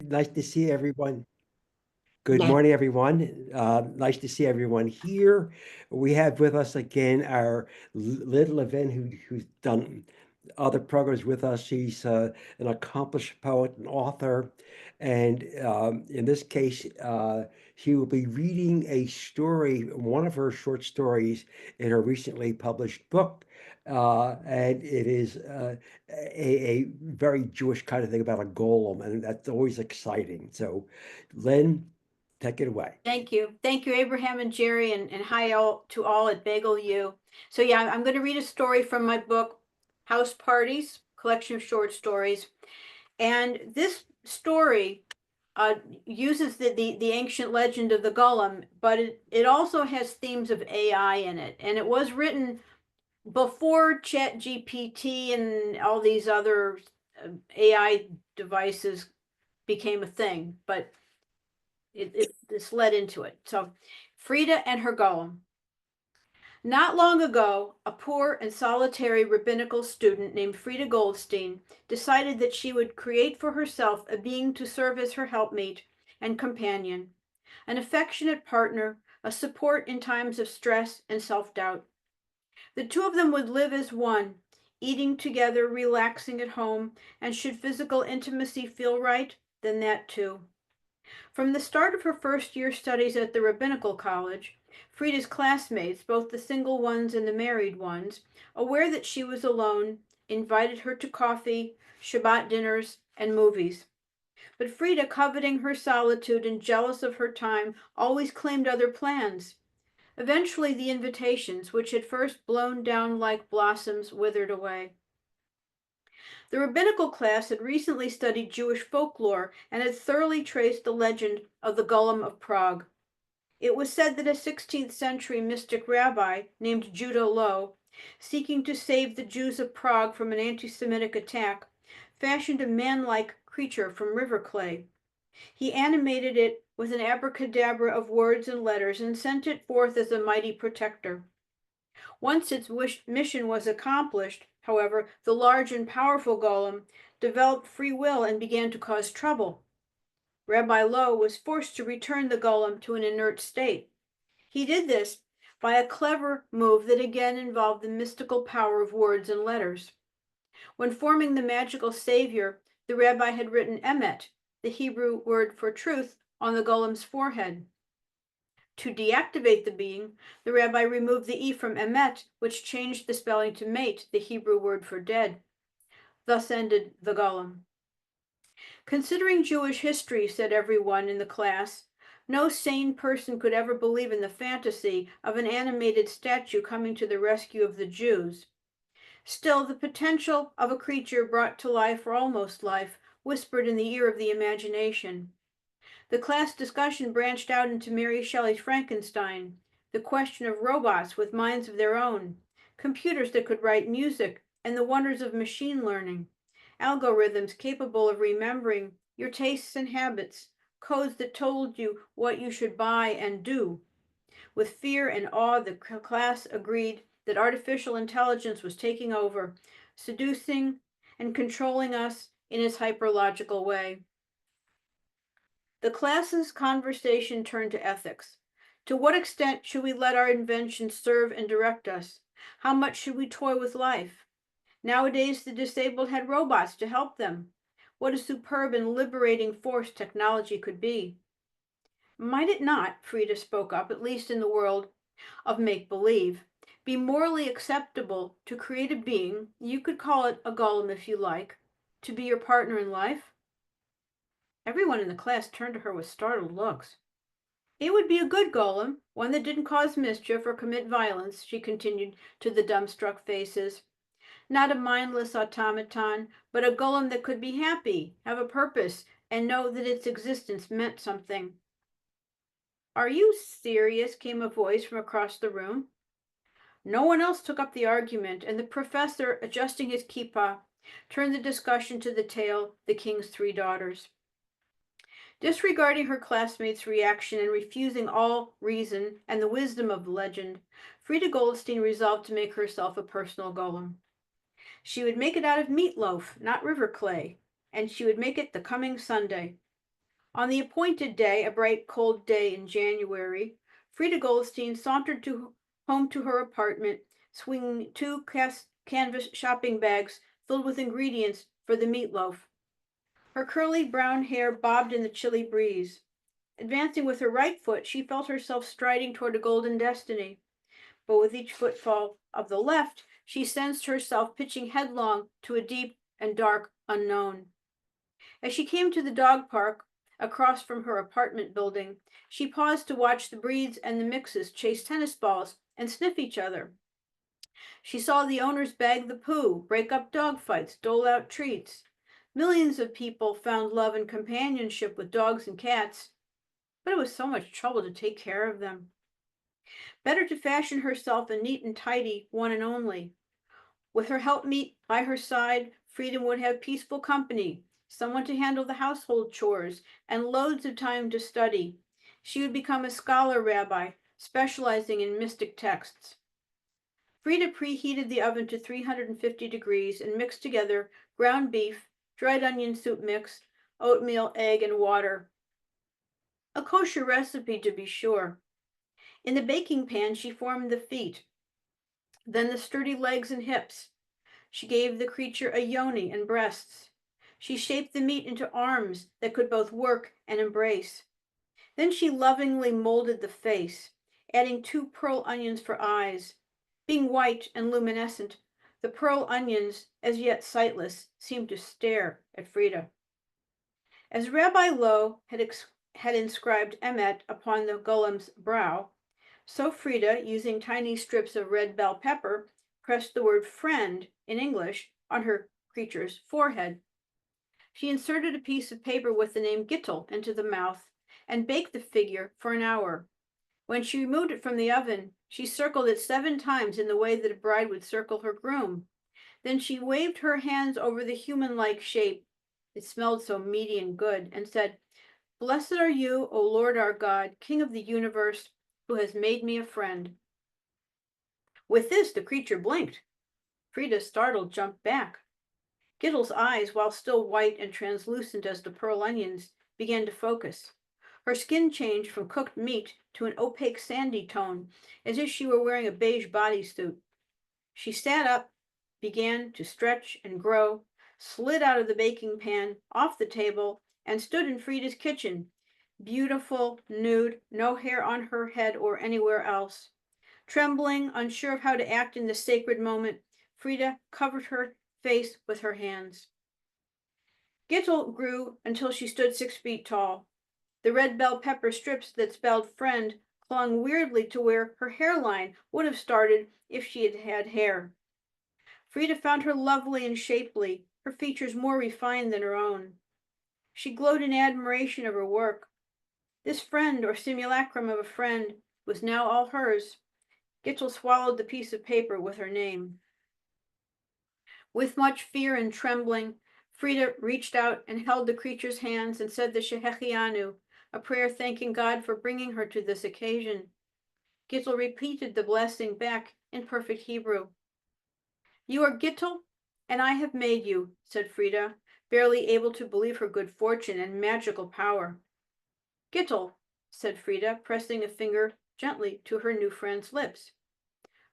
Nice to see everyone. Good Nice. morning, everyone. Nice to see everyone here. We have with us again our Lynn Levin, who's done other programs with us. She's an accomplished poet and author, and in this case, she will be reading a story, one of her short stories, in her recently published book. And it is a very Jewish kind of thing about a golem, and that's always exciting. So, Lynn, take it away. Thank you. Thank you, Abraham and Jerry, and hi all to all at Bagel U. So yeah, I'm going to read a story from my book, House Parties, collection of short stories. And this story uh, uses the ancient legend of the golem, but it also has themes of AI in it. And it was written before Chat GPT and all these other AI devices became a thing, but this led into it. So, Frieda and Her Golem. Not long ago, a poor and solitary rabbinical student named Frieda Goldstein decided that she would create for herself a being to serve as her helpmate and companion, an affectionate partner, a support in times of stress and self-doubt. The two of them would live as one, eating together, relaxing at home, and should physical intimacy feel right, then that too. From the start of her first year studies at the rabbinical college, Frieda's classmates, both the single ones and the married ones, aware that she was alone, invited her to coffee, Shabbat dinners, and movies. But Frieda, coveting her solitude and jealous of her time, always claimed other plans. Eventually, the invitations, which had first blown down like blossoms, withered away. The rabbinical class had recently studied Jewish folklore and had thoroughly traced the legend of the Golem of Prague. It was said that a 16th century mystic rabbi named Judah Loew, seeking to save the Jews of Prague from an anti Semitic attack, fashioned a man like creature from river clay. He animated it with an abracadabra of words and letters and sent it forth as a mighty protector. Once its mission was accomplished, however, the large and powerful golem developed free will and began to cause trouble. Rabbi Loew was forced to return the golem to an inert state. He did this by a clever move that again involved the mystical power of words and letters. When forming the magical savior, the rabbi had written emet, the Hebrew word for truth, on the golem's forehead. To deactivate the being, the rabbi removed the E from emet, which changed the spelling to mate, the Hebrew word for dead. Thus ended the golem. Considering Jewish history, said everyone in the class, no sane person could ever believe in the fantasy of an animated statue coming to the rescue of the Jews. Still, the potential of a creature brought to life or almost life whispered in the ear of the imagination. The class discussion branched out into Mary Shelley's Frankenstein, the question of robots with minds of their own, computers that could write music, and the wonders of machine learning, algorithms capable of remembering your tastes and habits, codes that told you what you should buy and do. With fear and awe, the class agreed that artificial intelligence was taking over, seducing and controlling us in its hyperlogical way. The class's conversation turned to ethics. To what extent should we let our inventions serve and direct us? How much should we toy with life? Nowadays, the disabled had robots to help them. What a superb and liberating force technology could be. Might it not, Frieda spoke up, at least in the world of make believe, be morally acceptable to create a being, you could call it a golem if you like, to be your partner in life? Everyone in the class turned to her with startled looks. It would be a good golem, one that didn't cause mischief or commit violence, she continued to the dumbstruck faces. Not a mindless automaton, but a golem that could be happy, have a purpose, and know that its existence meant something. Are you serious? Came a voice from across the room. No one else took up the argument, and the professor, adjusting his kippah, turned the discussion to the tale, The King's Three Daughters. Disregarding her classmates' reaction and refusing all reason and the wisdom of the legend, Frieda Goldstein resolved to make herself a personal golem. She would make it out of meatloaf, not river clay, and she would make it the coming Sunday. On the appointed day, a bright cold day in January, Frieda Goldstein sauntered home to her apartment, swinging two canvas shopping bags filled with ingredients for the meatloaf. Her curly brown hair bobbed in the chilly breeze. Advancing with her right foot, she felt herself striding toward a golden destiny. But with each footfall of the left, she sensed herself pitching headlong to a deep and dark unknown. As she came to the dog park across from her apartment building, she paused to watch the breeds and the mixes chase tennis balls and sniff each other. She saw the owners bag the poo, break up dog fights, dole out treats. Millions of people found love and companionship with dogs and cats, but it was so much trouble to take care of them. Better to fashion herself a neat and tidy one and only. With her helpmeet by her side, Freedom would have peaceful company, someone to handle the household chores, and loads of time to study. She would become a scholar rabbi, specializing in mystic texts. Frieda preheated the oven to 350 degrees and mixed together ground beef, dried onion soup mix, oatmeal, egg, and water. A kosher recipe, to be sure. In the baking pan, she formed the feet, then the sturdy legs and hips. She gave the creature a yoni and breasts. She shaped the meat into arms that could both work and embrace. Then she lovingly molded the face, adding 2 pearl onions for eyes. Being white and luminescent, the pearl onions, as yet sightless, seemed to stare at Frieda. As Rabbi Lowe had inscribed Emet upon the golem's brow, so Frieda, using tiny strips of red bell pepper, pressed the word friend in English on her creature's forehead. She inserted a piece of paper with the name Gittel into the mouth and baked the figure for an hour. When she removed it from the oven, she circled it 7 times in the way that a bride would circle her groom. Then she waved her hands over the human-like shape, it smelled so meaty and good, and said, "Blessed are you, O Lord our God, King of the universe, who has made me a friend." With this, the creature blinked. Frieda, startled, jumped back. Gittel's eyes, while still white and translucent as the pearl onions, began to focus. Her skin changed from cooked meat to an opaque sandy tone, as if she were wearing a beige bodysuit. She sat up, began to stretch and grow, slid out of the baking pan, off the table, and stood in Frieda's kitchen, beautiful, nude, no hair on her head or anywhere else. Trembling, unsure of how to act in this sacred moment, Frieda covered her face with her hands. Gittel grew until she stood 6 feet tall. The red bell pepper strips that spelled friend clung weirdly to where her hairline would have started if she had had hair. Frieda found her lovely and shapely, her features more refined than her own. She glowed in admiration of her work. This friend, or simulacrum of a friend, was now all hers. Gittel swallowed the piece of paper with her name. With much fear and trembling, Frieda reached out and held the creature's hands and said the Shehechianu, a prayer thanking God for bringing her to this occasion. Gittel repeated the blessing back in perfect Hebrew. "You are Gittel, and I have made you," said Frieda, barely able to believe her good fortune and magical power. "Gittel," said Frieda, pressing a finger gently to her new friend's lips.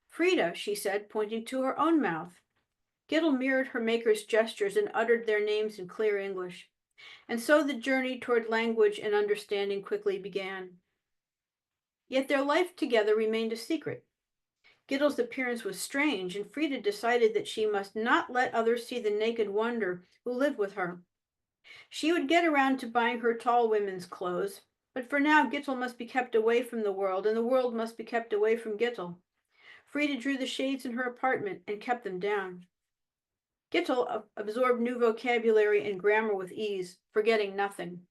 "Frieda," she said, pointing to her own mouth. Gittel mirrored her maker's gestures and uttered their names in clear English. And so the journey toward language and understanding quickly began. Yet their life together remained a secret. Gittel's appearance was strange, and Frieda decided that she must not let others see the naked wonder who lived with her. She would get around to buying her tall women's clothes, but for now Gittel must be kept away from the world, and the world must be kept away from Gittel. Frieda drew the shades in her apartment and kept them down. Gittel absorbed new vocabulary and grammar with ease, forgetting nothing.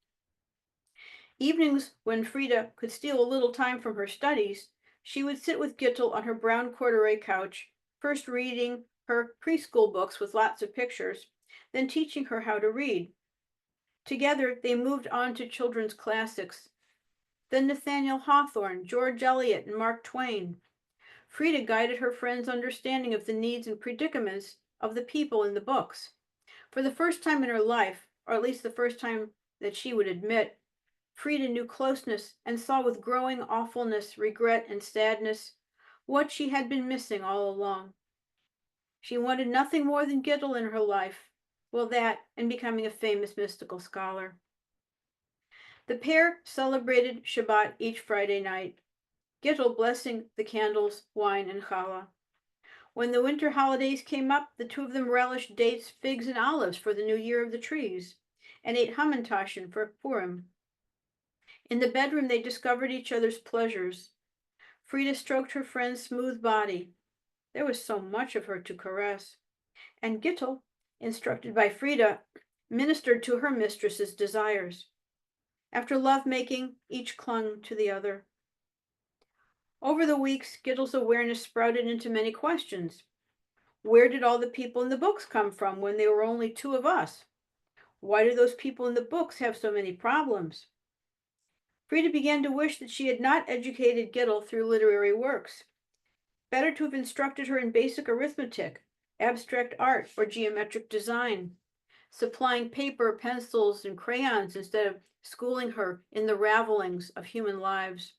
Evenings, when Frieda could steal a little time from her studies, she would sit with Gittel on her brown corduroy couch, first reading her preschool books with lots of pictures, then teaching her how to read. Together, they moved on to children's classics, then Nathaniel Hawthorne, George Eliot, and Mark Twain. Frieda guided her friend's understanding of the needs and predicaments of the people in the books. For the first time in her life, or at least the first time that she would admit, Frieda knew closeness and saw with growing awfulness, regret, and sadness what she had been missing all along. She wanted nothing more than Gittel in her life. Well, that and becoming a famous mystical scholar. The pair celebrated Shabbat each Friday night, Gittel blessing the candles, wine, and challah. When the winter holidays came up, the two of them relished dates, figs, and olives for the new year of the trees, and ate hamantaschen for Purim. In the bedroom, they discovered each other's pleasures. Frieda stroked her friend's smooth body. There was so much of her to caress. And Gittel, instructed by Frieda, ministered to her mistress's desires. After love-making, each clung to the other. Over the weeks, Gittel's awareness sprouted into many questions. Where did all the people in the books come from when there were only two of us? Why do those people in the books have so many problems? Frieda began to wish that she had not educated Gittel through literary works. Better to have instructed her in basic arithmetic, abstract art, or geometric design, supplying paper, pencils, and crayons instead of schooling her in the ravelings of human lives.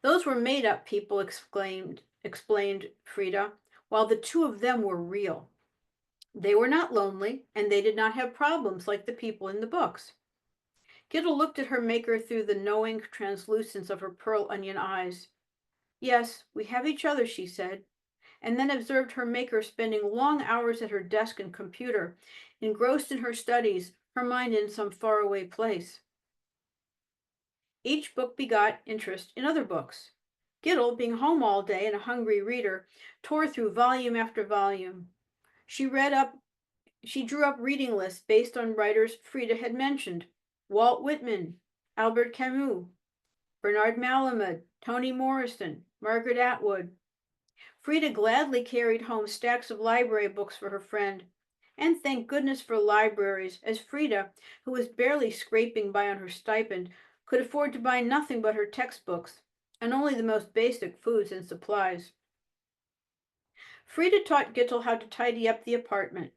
Those were made-up people, explained Frieda, while the two of them were real. They were not lonely, and they did not have problems like the people in the books. Gittel looked at her maker through the knowing translucence of her pearl onion eyes. Yes, we have each other, she said, and then observed her maker spending long hours at her desk and computer, engrossed in her studies, her mind in some faraway place. Each book begot interest in other books. Gittel, being home all day and a hungry reader, tore through volume after volume. She drew up reading lists based on writers Frieda had mentioned: Walt Whitman, Albert Camus, Bernard Malamud, Toni Morrison, Margaret Atwood. Frieda gladly carried home stacks of library books for her friend. And thank goodness for libraries, as Frieda, who was barely scraping by on her stipend, could afford to buy nothing but her textbooks, and only the most basic foods and supplies. Frieda taught Gittel how to tidy up the apartment.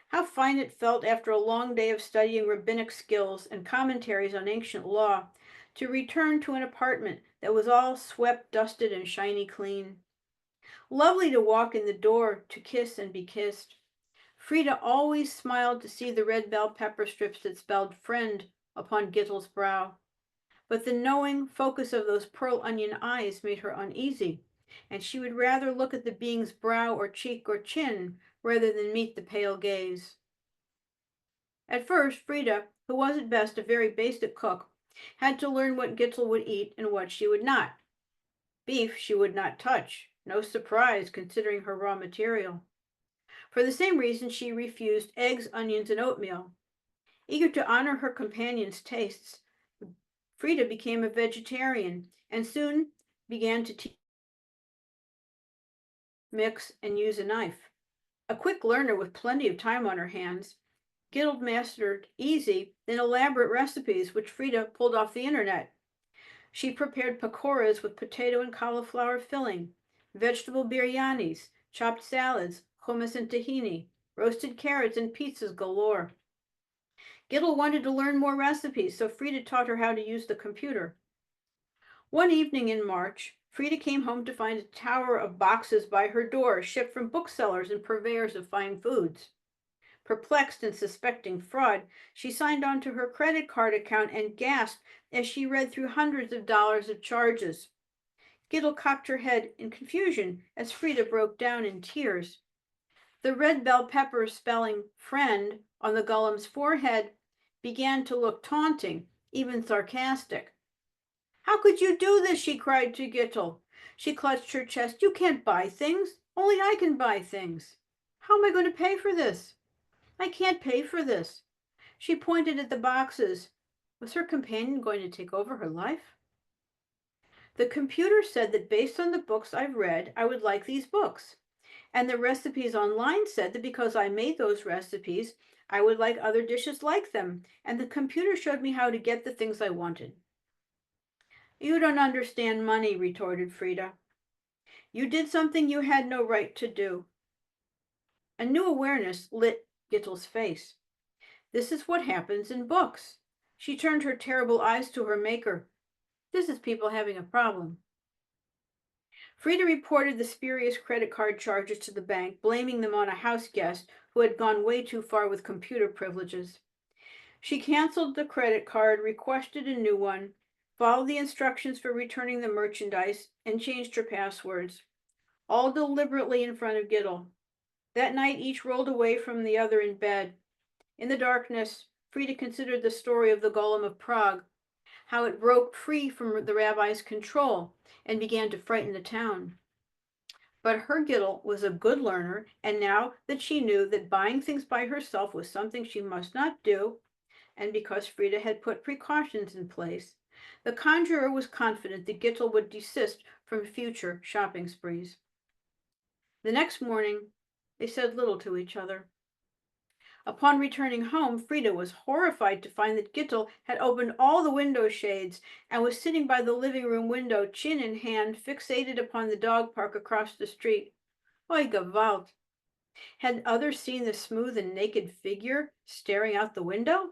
How fine it felt after a long day of studying rabbinic skills and commentaries on ancient law to return to an apartment that was all swept, dusted, and shiny clean. Lovely to walk in the door, to kiss and be kissed. Frieda always smiled to see the red bell pepper strips that spelled friend upon Gittel's brow. But the knowing focus of those pearl onion eyes made her uneasy, and she would rather look at the being's brow or cheek or chin rather than meet the pale gaze. At first, Frieda, who was at best a very basic cook, had to learn what Gittel would eat and what she would not. Beef she would not touch, no surprise considering her raw material. For the same reason, she refused eggs, onions, and oatmeal. Eager to honor her companion's tastes, Frieda became a vegetarian and soon began to mix and use a knife. A quick learner with plenty of time on her hands, Gittel mastered easy, then elaborate recipes which Frieda pulled off the internet. She prepared pakoras with potato and cauliflower filling, vegetable biryanis, chopped salads, hummus and tahini, roasted carrots, and pizzas galore. Gittel wanted to learn more recipes, so Frieda taught her how to use the computer. One evening in March, Frieda came home to find a tower of boxes by her door, shipped from booksellers and purveyors of fine foods. Perplexed and suspecting fraud, she signed on to her credit card account and gasped as she read through hundreds of dollars of charges. Gittel cocked her head in confusion as Frieda broke down in tears. The red bell pepper spelling friend on the golem's forehead began to look taunting, even sarcastic. How could you do this? She cried to Gittel. She clutched her chest. You can't buy things. Only I can buy things. How am I going to pay for this? I can't pay for this. She pointed at the boxes. Was her companion going to take over her life? The computer said that based on the books I've read, I would like these books. And the recipes online said that because I made those recipes, I would like other dishes like them. And the computer showed me how to get the things I wanted. You don't understand money, retorted Frieda. You did something you had no right to do. A new awareness lit Gittel's face. This is what happens in books. She turned her terrible eyes to her maker. This is people having a problem. Frieda reported the spurious credit card charges to the bank, blaming them on a house guest who had gone way too far with computer privileges. She canceled the credit card, requested a new one, followed the instructions for returning the merchandise, and changed her passwords, all deliberately in front of Gittel. That night, each rolled away from the other in bed. In the darkness, Frieda considered the story of the Golem of Prague, how it broke free from the rabbi's control and began to frighten the town. But her Gittel was a good learner, and now that she knew that buying things by herself was something she must not do, and because Frieda had put precautions in place, the conjurer was confident that Gittel would desist from future shopping sprees. The next morning, they said little to each other. Upon returning home, Frieda was horrified to find that Gittel had opened all the window shades and was sitting by the living room window, chin in hand, fixated upon the dog park across the street. Oi, Gewalt! Had others seen the smooth and naked figure staring out the window?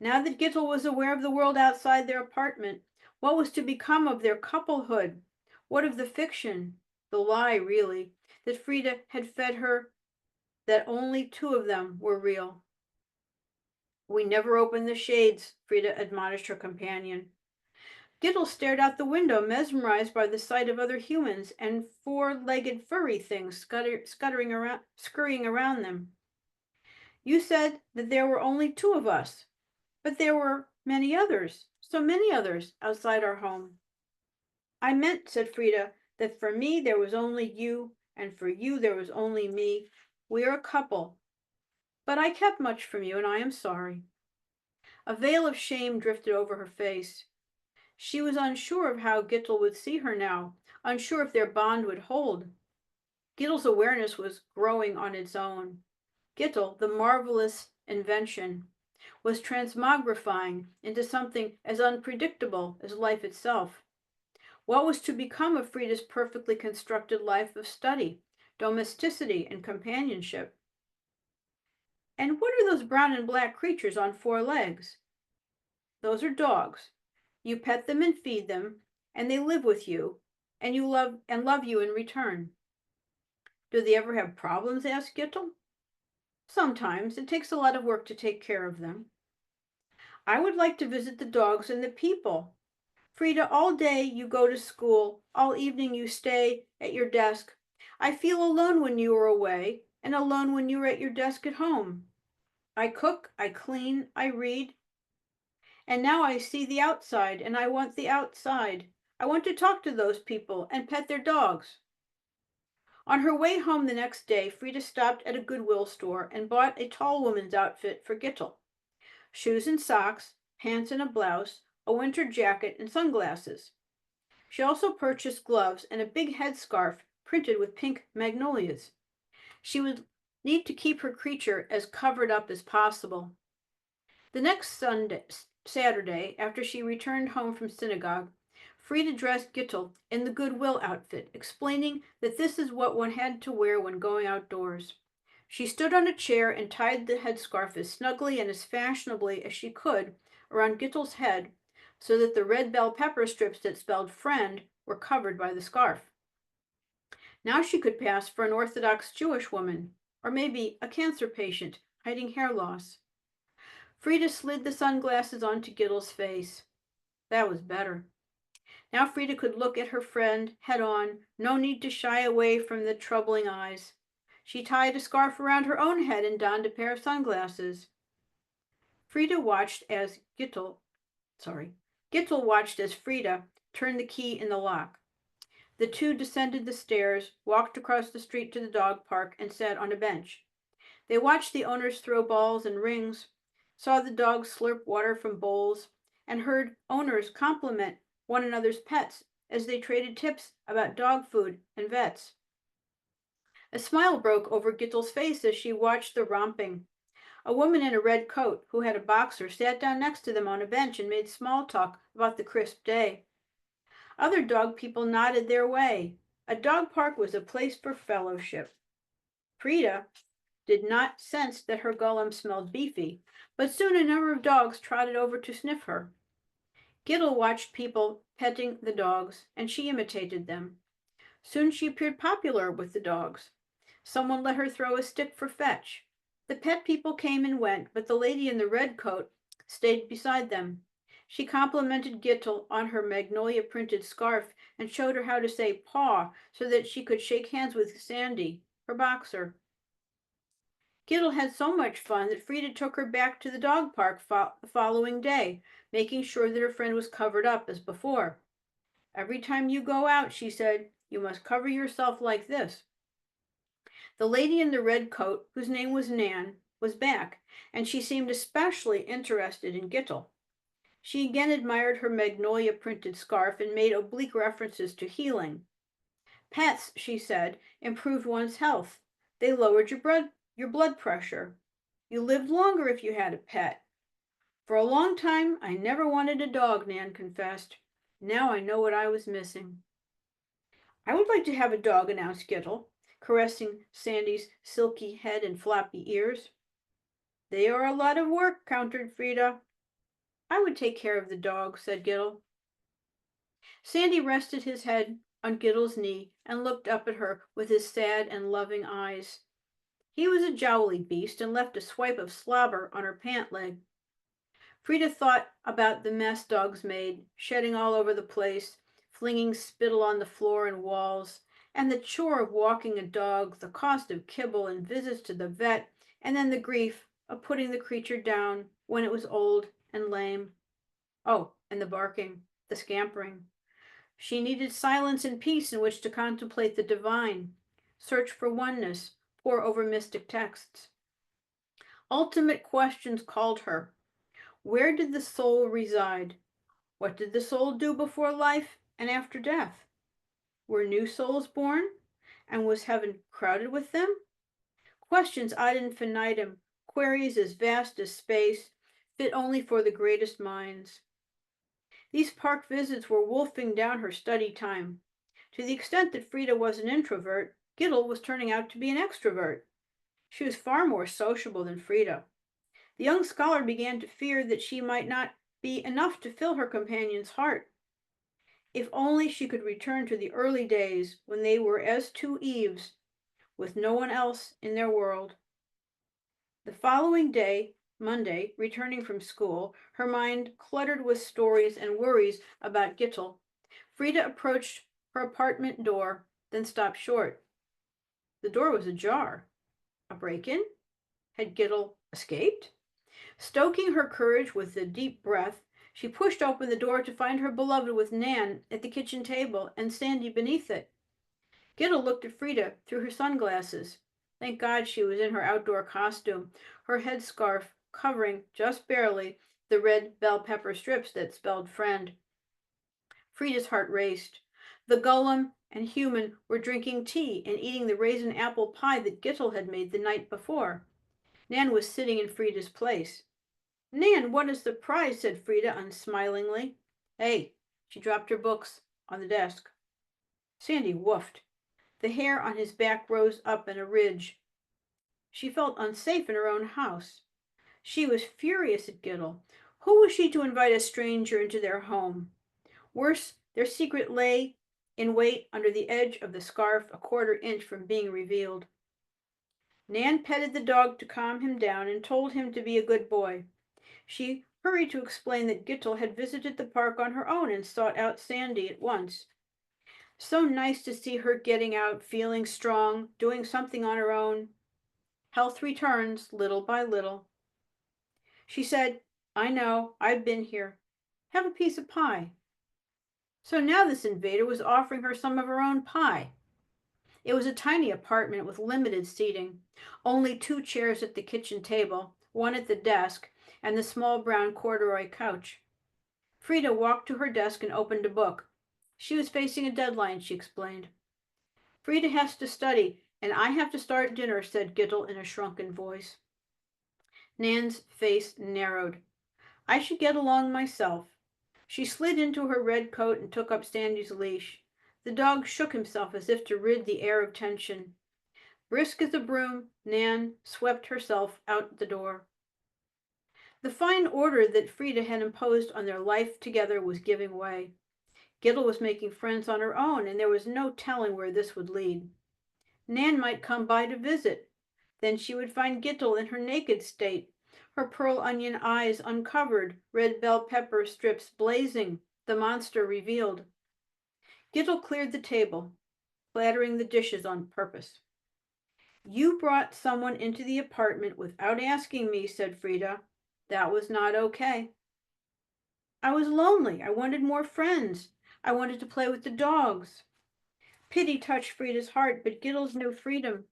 Now that Gittel was aware of the world outside their apartment, what was to become of their couplehood? What of the fiction, the lie really, that Frieda had fed her, that only two of them were real? We never open the shades, Frieda admonished her companion. Gittel stared out the window, mesmerized by the sight of other humans and four-legged furry things scurrying around them. You said that there were only two of us, but there were many others, so many others outside our home. I meant, said Frieda, that for me there was only you, and for you there was only me. We are a couple. But I kept much from you, and I am sorry. A veil of shame drifted over her face. She was unsure of how Gittel would see her now, unsure if their bond would hold. Gittel's awareness was growing on its own. Gittel, the marvelous invention, was transmogrifying into something as unpredictable as life itself. What was to become of Frieda's perfectly constructed life of study, domesticity, and companionship? And what are those brown and black creatures on four legs? Those are dogs. You pet them and feed them, and they live with you, and love you in return. Do they ever have problems? Asked Gittel. Sometimes. It takes a lot of work to take care of them. I would like to visit the dogs and the people. Frieda, all day you go to school, all evening you stay at your desk. I feel alone when you are away, and alone when you are at your desk at home. I cook, I clean, I read, and now I see the outside, and I want the outside. I want to talk to those people and pet their dogs. On her way home the next day, Frieda stopped at a Goodwill store and bought a tall woman's outfit for Gittel. Shoes and socks, pants and a blouse, a winter jacket, and sunglasses. She also purchased gloves and a big headscarf printed with pink magnolias. She would need to keep her creature as covered up as possible. The next Saturday, after she returned home from synagogue, Frieda dressed Gittel in the Goodwill outfit, explaining that this is what one had to wear when going outdoors. She stood on a chair and tied the headscarf as snugly and as fashionably as she could around Gittel's head so that the red bell pepper strips that spelled friend were covered by the scarf. Now she could pass for an Orthodox Jewish woman, or maybe a cancer patient hiding hair loss. Frieda slid the sunglasses onto Gittel's face. That was better. Now Frieda could look at her friend head on, no need to shy away from the troubling eyes. She tied a scarf around her own head and donned a pair of sunglasses. Frieda watched as Gittel watched as Frieda turned the key in the lock. The two descended the stairs, walked across the street to the dog park, and sat on a bench. They watched the owners throw balls and rings, saw the dogs slurp water from bowls, and heard owners compliment one another's pets as they traded tips about dog food and vets. A smile broke over Gittel's face as she watched the romping. A woman in a red coat, who had a boxer, sat down next to them on a bench and made small talk about the crisp day. Other dog people nodded their way. A dog park was a place for fellowship. Frieda, did not sense that her golem smelled beefy, but soon a number of dogs trotted over to sniff her. Gittel watched people petting the dogs, and she imitated them. Soon she appeared popular with the dogs. Someone let her throw a stick for fetch. The pet people came and went, but the lady in the red coat stayed beside them. She complimented Gittel on her magnolia-printed scarf and showed her how to say paw so that she could shake hands with Sandy, her boxer. Gittel had so much fun that Frieda took her back to the dog park the following day, making sure that her friend was covered up as before. Every time you go out, she said, you must cover yourself like this. The lady in the red coat, whose name was Nan, was back, and she seemed especially interested in Gittel. She again admired her magnolia-printed scarf and made oblique references to healing. Pets, she said, improved one's health. They lowered your blood pressure. You lived longer if you had a pet. For a long time, I never wanted a dog, Nan confessed. Now I know what I was missing. I would like to have a dog, announced Gittel, caressing Sandy's silky head and floppy ears. They are a lot of work, countered Frieda. I would take care of the dog, said Gittel. Sandy rested his head on Gittel's knee and looked up at her with his sad and loving eyes. He was a jowly beast and left a swipe of slobber on her pant leg. Frieda thought about the mess dogs made, shedding all over the place, flinging spittle on the floor and walls, and the chore of walking a dog, the cost of kibble and visits to the vet, and then the grief of putting the creature down when it was old and lame. Oh, and the barking, the scampering. She needed silence and peace in which to contemplate the divine, search for oneness, pore over mystic texts. Ultimate questions called her. Where did the soul reside? What did the soul do before life and after death? Were new souls born? And was heaven crowded with them? Questions ad infinitum, queries as vast as space, fit only for the greatest minds. These park visits were wolfing down her study time. To the extent that Frieda was an introvert, Gittel was turning out to be an extrovert. She was far more sociable than Frieda. The young scholar began to fear that she might not be enough to fill her companion's heart. If only she could return to the early days when they were as two Eves, with no one else in their world. The following day, Monday, returning from school, her mind cluttered with stories and worries about Gittel, Frieda approached her apartment door, then stopped short. The door was ajar. A break-in? Had Gittel escaped? Stoking her courage with a deep breath, she pushed open the door to find her beloved with Nan at the kitchen table and Sandy beneath it. Gittel looked at Frieda through her sunglasses. Thank God she was in her outdoor costume, her headscarf covering, just barely, the red bell pepper strips that spelled friend. Frieda's heart raced. The golem and human were drinking tea and eating the raisin apple pie that Gittel had made the night before. Nan was sitting in Frieda's place. Nan, what is the prize? Said Frieda unsmilingly. Hey, she dropped her books on the desk. Sandy woofed. The hair on his back rose up in a ridge. She felt unsafe in her own house. She was furious at Gittel. Who was she to invite a stranger into their home? Worse, their secret lay in wait under the edge of the scarf, a quarter inch from being revealed. Nan petted the dog to calm him down and told him to be a good boy. She hurried to explain that Gittel had visited the park on her own and sought out Sandy at once. So nice to see her getting out, feeling strong, doing something on her own. Health returns little by little. She said, I know, I've been here. Have a piece of pie. So now this invader was offering her some of her own pie. It was a tiny apartment with limited seating, only 2 chairs at the kitchen table, one at the desk, and the small brown corduroy couch. Frieda walked to her desk and opened a book. She was facing a deadline, she explained. Frieda has to study, and I have to start dinner, said Gittel in a shrunken voice. Nan's face narrowed. I should get along myself. She slid into her red coat and took up Sandy's leash. The dog shook himself as if to rid the air of tension. Brisk as a broom, Nan swept herself out the door. The fine order that Frieda had imposed on their life together was giving way. Gittel was making friends on her own, and there was no telling where this would lead. Nan might come by to visit. Then she would find Gittel in her naked state, her pearl onion eyes uncovered, red bell pepper strips blazing, the monster revealed. Gittel cleared the table, clattering the dishes on purpose. You brought someone into the apartment without asking me, said Frieda. That was not okay. I was lonely. I wanted more friends. I wanted to play with the dogs. Pity touched Frieda's heart, but Gittel's new freedom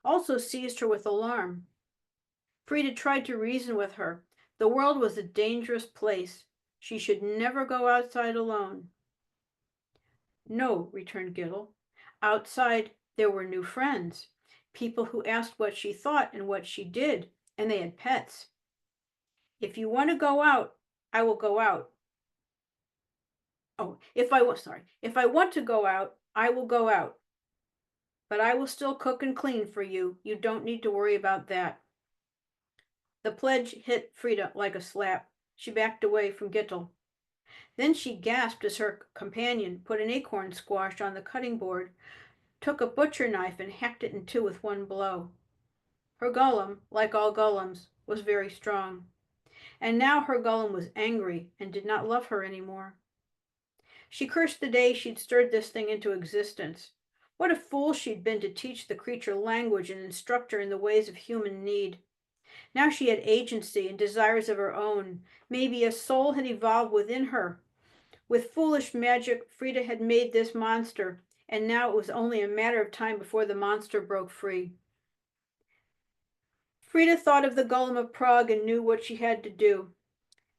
also seized her with alarm. Frieda tried to reason with her. The world was a dangerous place. She should never go outside alone. No, returned Gittel. Outside there were new friends, people who asked what she thought and what she did, and they had pets. If you want to go out, I will go out. If I want to go out, I will go out. But I will still cook and clean for you. You don't need to worry about that. The pledge hit Frieda like a slap. She backed away from Gittel. Then she gasped as her companion put an acorn squash on the cutting board, took a butcher knife and hacked it in two with one blow. Her golem, like all golems, was very strong. And now her golem was angry and did not love her anymore. She cursed the day she'd stirred this thing into existence. What a fool she'd been to teach the creature language and instruct her in the ways of human need. Now she had agency and desires of her own. Maybe a soul had evolved within her. With foolish magic, Frieda had made this monster, and now it was only a matter of time before the monster broke free. Frieda thought of the Golem of Prague and knew what she had to do.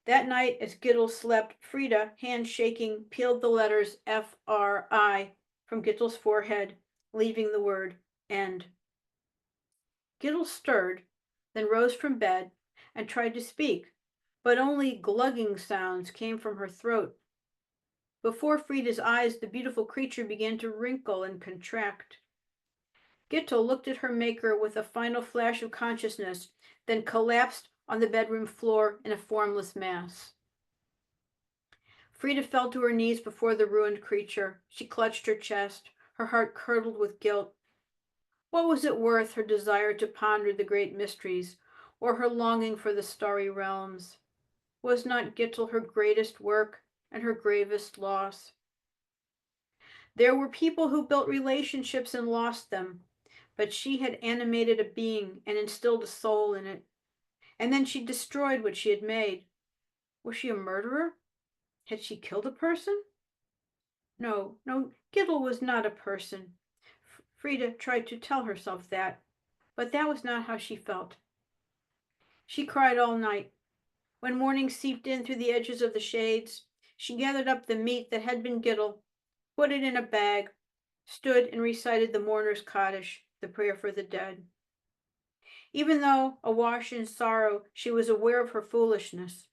That night, as Gittel slept, Frieda, hand shaking, peeled the letters F-R-I from Gittel's forehead, leaving the word end. Gittel stirred, then rose from bed and tried to speak, but only glugging sounds came from her throat. Before Frieda's eyes, the beautiful creature began to wrinkle and contract. Gittel looked at her maker with a final flash of consciousness, then collapsed on the bedroom floor in a formless mass. Frieda fell to her knees before the ruined creature. She clutched her chest, her heart curdled with guilt. What was it worth, her desire to ponder the great mysteries, or her longing for the starry realms? Was not Gittel her greatest work and her gravest loss? There were people who built relationships and lost them, but she had animated a being and instilled a soul in it. And then she destroyed what she had made. Was she a murderer? Had she killed a person? No, Gittel was not a person. Frieda tried to tell herself that, but that was not how she felt. She cried all night. When morning seeped in through the edges of the shades, she gathered up the meat that had been Gittel, put it in a bag, stood and recited the mourner's Kaddish, the prayer for the dead. Even though awash in sorrow, she was aware of her foolishness.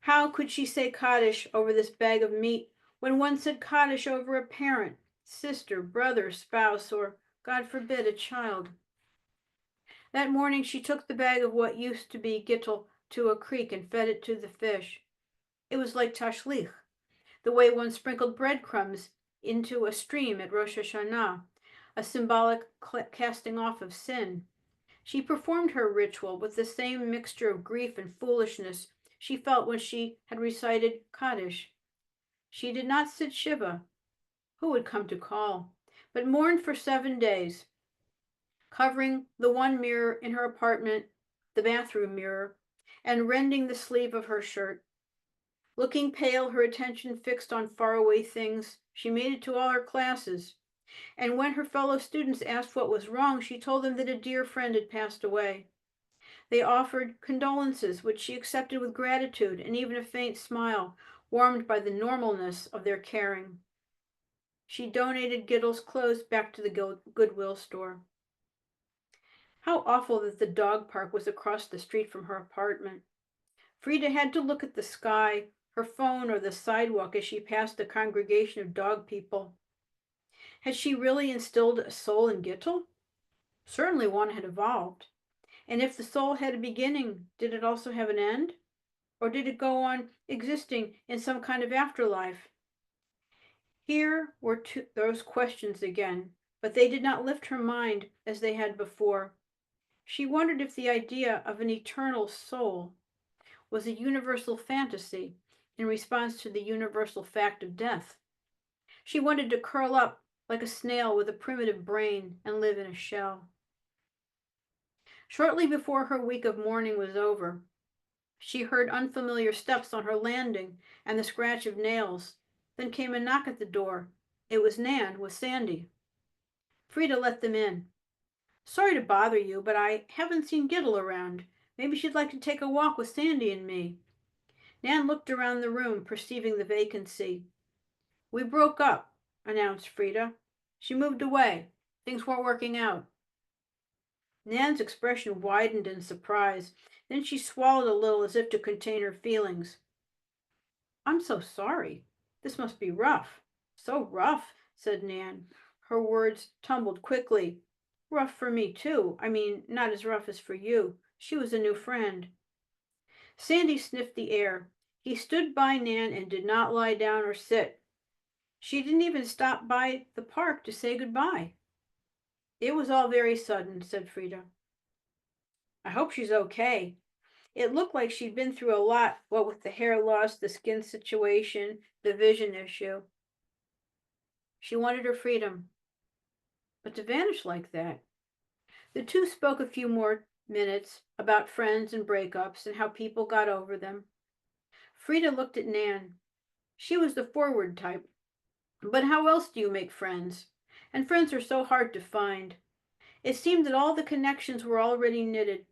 How could she say Kaddish over this bag of meat when one said Kaddish over a parent, sister, brother, spouse, or, God forbid, a child? That morning she took the bag of what used to be Gittel to a creek and fed it to the fish. It was like tashlich, the way one sprinkled breadcrumbs into a stream at Rosh Hashanah, a symbolic casting off of sin. She performed her ritual with the same mixture of grief and foolishness she felt when she had recited Kaddish. She did not sit Shiva, who would come to call, but mourned for 7 days, covering the one mirror in her apartment, the bathroom mirror, and rending the sleeve of her shirt. Looking pale, her attention fixed on faraway things, she made it to all her classes. And when her fellow students asked what was wrong, she told them that a dear friend had passed away. They offered condolences, which she accepted with gratitude and even a faint smile, warmed by the normalness of their caring. She donated Gittel's clothes back to the Goodwill store. How awful that the dog park was across the street from her apartment. Frieda had to look at the sky, her phone, or the sidewalk as she passed a congregation of dog people. Had she really instilled a soul in Gittel? Certainly one had evolved. And if the soul had a beginning, did it also have an end? Or did it go on existing in some kind of afterlife? Here were those questions again, but they did not lift her mind as they had before. She wondered if the idea of an eternal soul was a universal fantasy in response to the universal fact of death. She wanted to curl up like a snail with a primitive brain and live in a shell. Shortly before her week of mourning was over, she heard unfamiliar steps on her landing and the scratch of nails. Then came a knock at the door. It was Nan with Sandy. Frieda let them in. Sorry to bother you, but I haven't seen Giddle around. Maybe she'd like to take a walk with Sandy and me. Nan looked around the room, perceiving the vacancy. We broke up, announced Frieda. She moved away. Things weren't working out. Nan's expression widened in surprise. Then she swallowed a little as if to contain her feelings. I'm so sorry. This must be rough. So rough, said Nan. Her words tumbled quickly. Rough for me, too. I mean, not as rough as for you. She was a new friend. Sandy sniffed the air. He stood by Nan and did not lie down or sit. She didn't even stop by the park to say goodbye. It was all very sudden, said Frieda. I hope she's okay. It looked like she'd been through a lot, what with the hair loss, the skin situation, the vision issue. She wanted her freedom. But to vanish like that. The two spoke a few more minutes about friends and breakups and how people got over them. Frieda looked at Nan. She was the forward type. But how else do you make friends? And friends are so hard to find. It seemed that all the connections were already knitted.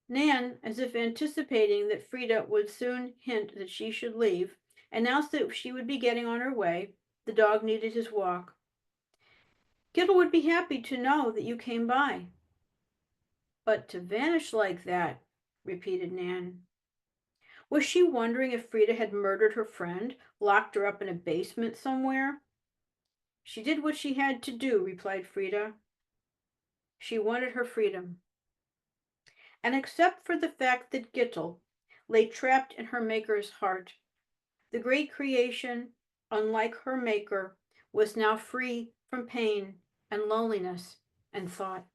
Nan, as if anticipating that Frieda would soon hint that she should leave, announced that she would be getting on her way. The dog needed his walk. Giddle would be happy to know that you came by. But to vanish like that, repeated Nan. Was she wondering if Frieda had murdered her friend, locked her up in a basement somewhere? She did what she had to do, replied Frieda. She wanted her freedom. And except for the fact that Gittel lay trapped in her maker's heart, the great creation, unlike her maker, was now free from pain and loneliness and thought.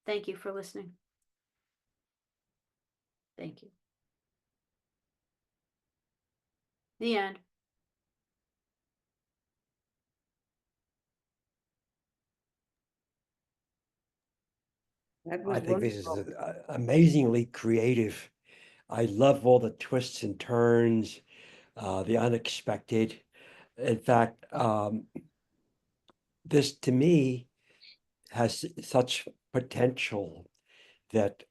Thank you for listening. Thank you. The end. That I was think this is wonderful. amazingly creative. I love all the twists and turns, the unexpected. In fact, this to me has such potential that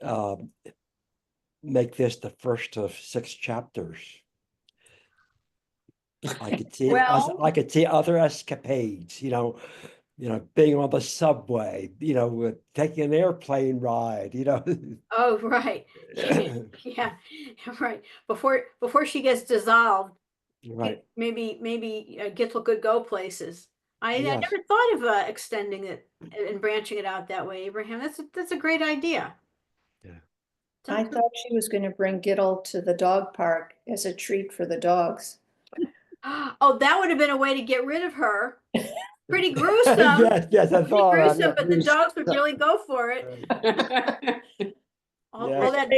make this the first of 6 chapters. I could see Well, I could see other escapades, being on the subway, taking an airplane ride. oh, right. Yeah, right. Before she gets dissolved, Right. maybe Gittel could go places. I Yes. never thought of extending it and branching it out that way, Abraham. That's a great idea. Yeah. I thought she was going to bring Giddle to the dog park as a treat for the dogs. Oh, that would have been a way to get rid of her. Pretty gruesome. Yes, I Pretty thought gruesome, that. but the dogs would really go for it. All that,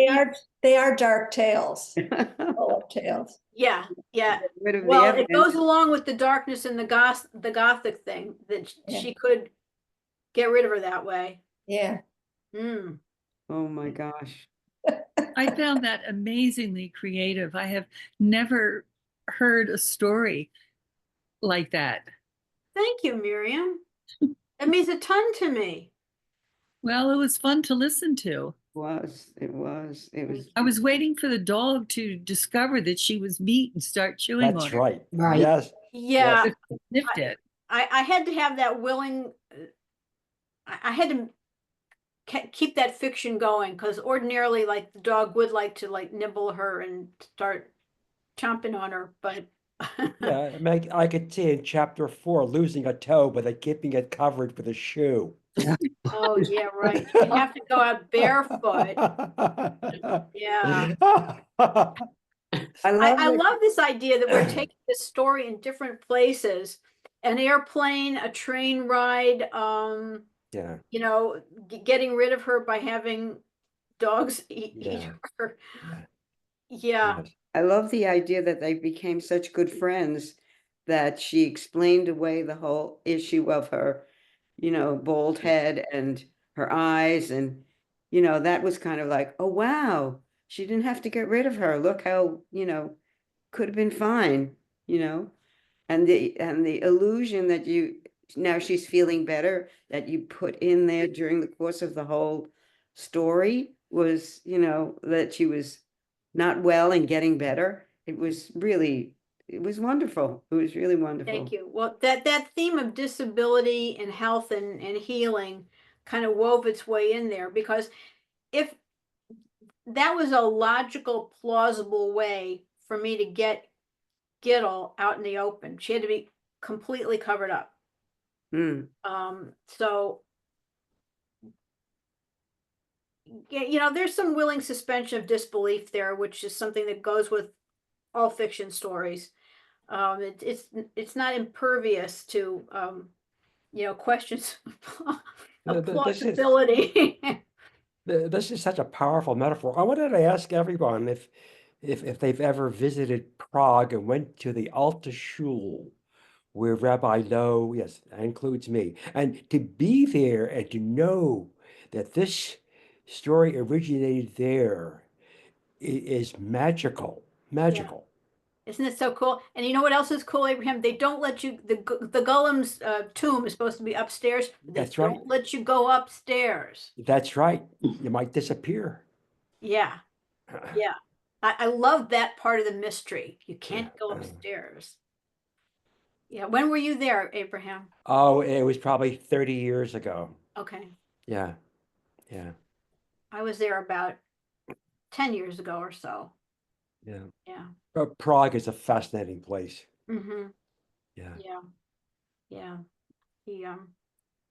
They are dark tales, full of tales. yeah. Get rid of the Well, it evidence. goes along with the darkness and the gothic thing that Yeah. she could get rid of her that way. Yeah. Mm. Oh my gosh. I found that amazingly creative. I have never heard a story like that. Thank you, Miriam. It means a ton to me. Well, it was fun to listen to. It was. I was waiting for the dog to discover that she was meat and start chewing That's on her. right. Right. Yes. Yeah, Yes. Sniffed it. I had to have that willing. I had to keep that fiction going because ordinarily, like the dog would like to like nibble her and start chomping on her, but Yeah, I could see in chapter 4 losing a toe, but then keeping it covered with a shoe. Oh, yeah, right. She'd have to go out barefoot. Yeah. I love I that. love this idea that we're taking this story in different places. An airplane, a train ride, Yeah, you know, getting rid of her by having dogs eat yeah, her. yeah, Yeah, yes. I love the idea that they became such good friends that she explained away the whole issue of her, bald head and her eyes. And, that was kind of like, oh, wow, she didn't have to get rid of her. Look how, could have been fine, you know? And the illusion that now she's feeling better, that you put in there during the course of the whole story was, that she was not well and getting better. It was wonderful. It was really wonderful. thank you. Well, that theme of disability and health and healing kind of wove its way in there, because if that was a logical, plausible way for me to get Giddle out in the open. She had to be completely covered up. Mm. So yeah, there's some willing suspension of disbelief there, which is something that goes with all fiction stories. It's not impervious to questions of This is plausibility. this is such a powerful metaphor. I wanted to ask everyone if they've ever visited Prague and went to the Alta Schule, where Rabbi Lowe, yes, that includes me, and to be there and to know that this story originated there is magical, Yeah. magical. Isn't it so cool? And you know what else is cool, Abraham? They don't let you, the Golem's tomb is supposed to be upstairs. They That's right. don't let you go upstairs. That's right. You might disappear. Yeah, yeah. I love that part of the mystery. You Yeah. can't go upstairs. Yeah. When were you there, Abraham? Oh, it was probably 30 years ago. Okay. Yeah, yeah, I was there about 10 years ago or so. yeah. Yeah. But Prague is a fascinating place. Mm-hmm. Yeah. Yeah. Yeah. He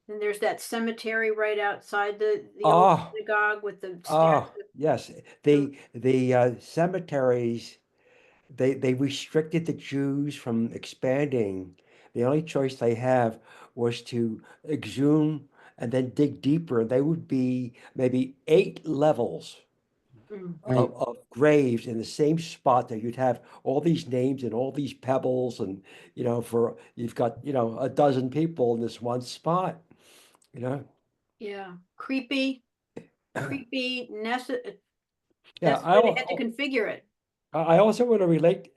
then there's that cemetery right outside the old Oh, synagogue with the stairs. oh, yes. The cemeteries, they restricted the Jews from expanding. The only choice they have was to exhume and then dig deeper. They would be maybe 8 levels Mm, of graves in the same spot that you'd have all these names and all these pebbles, and for you've got a dozen people in this one spot. You know, yeah. Creepy. yeah. That's the way they had to configure it. I also want to relate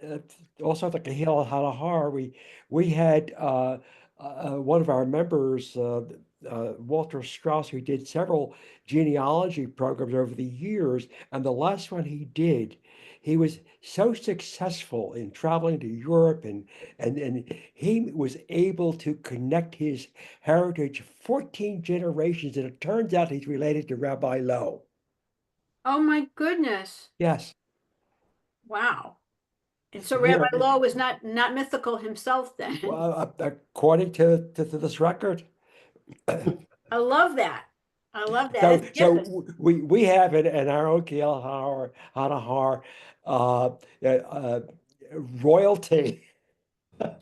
also to Kehilat Hanahar. We had one of our members, Walter Strauss, who did several genealogy programs over the years, and the last one he did, he was so successful in traveling to Europe, and he was able to connect his heritage 14 generations, and it turns out he's related to Rabbi Lowe. Oh my goodness. Yes. Wow. And so You Rabbi know, Lowe was not mythical himself then. well, according to this record. I love that. I love that. So, It's so different. we have it in our OKL Hanahar uh, royalty.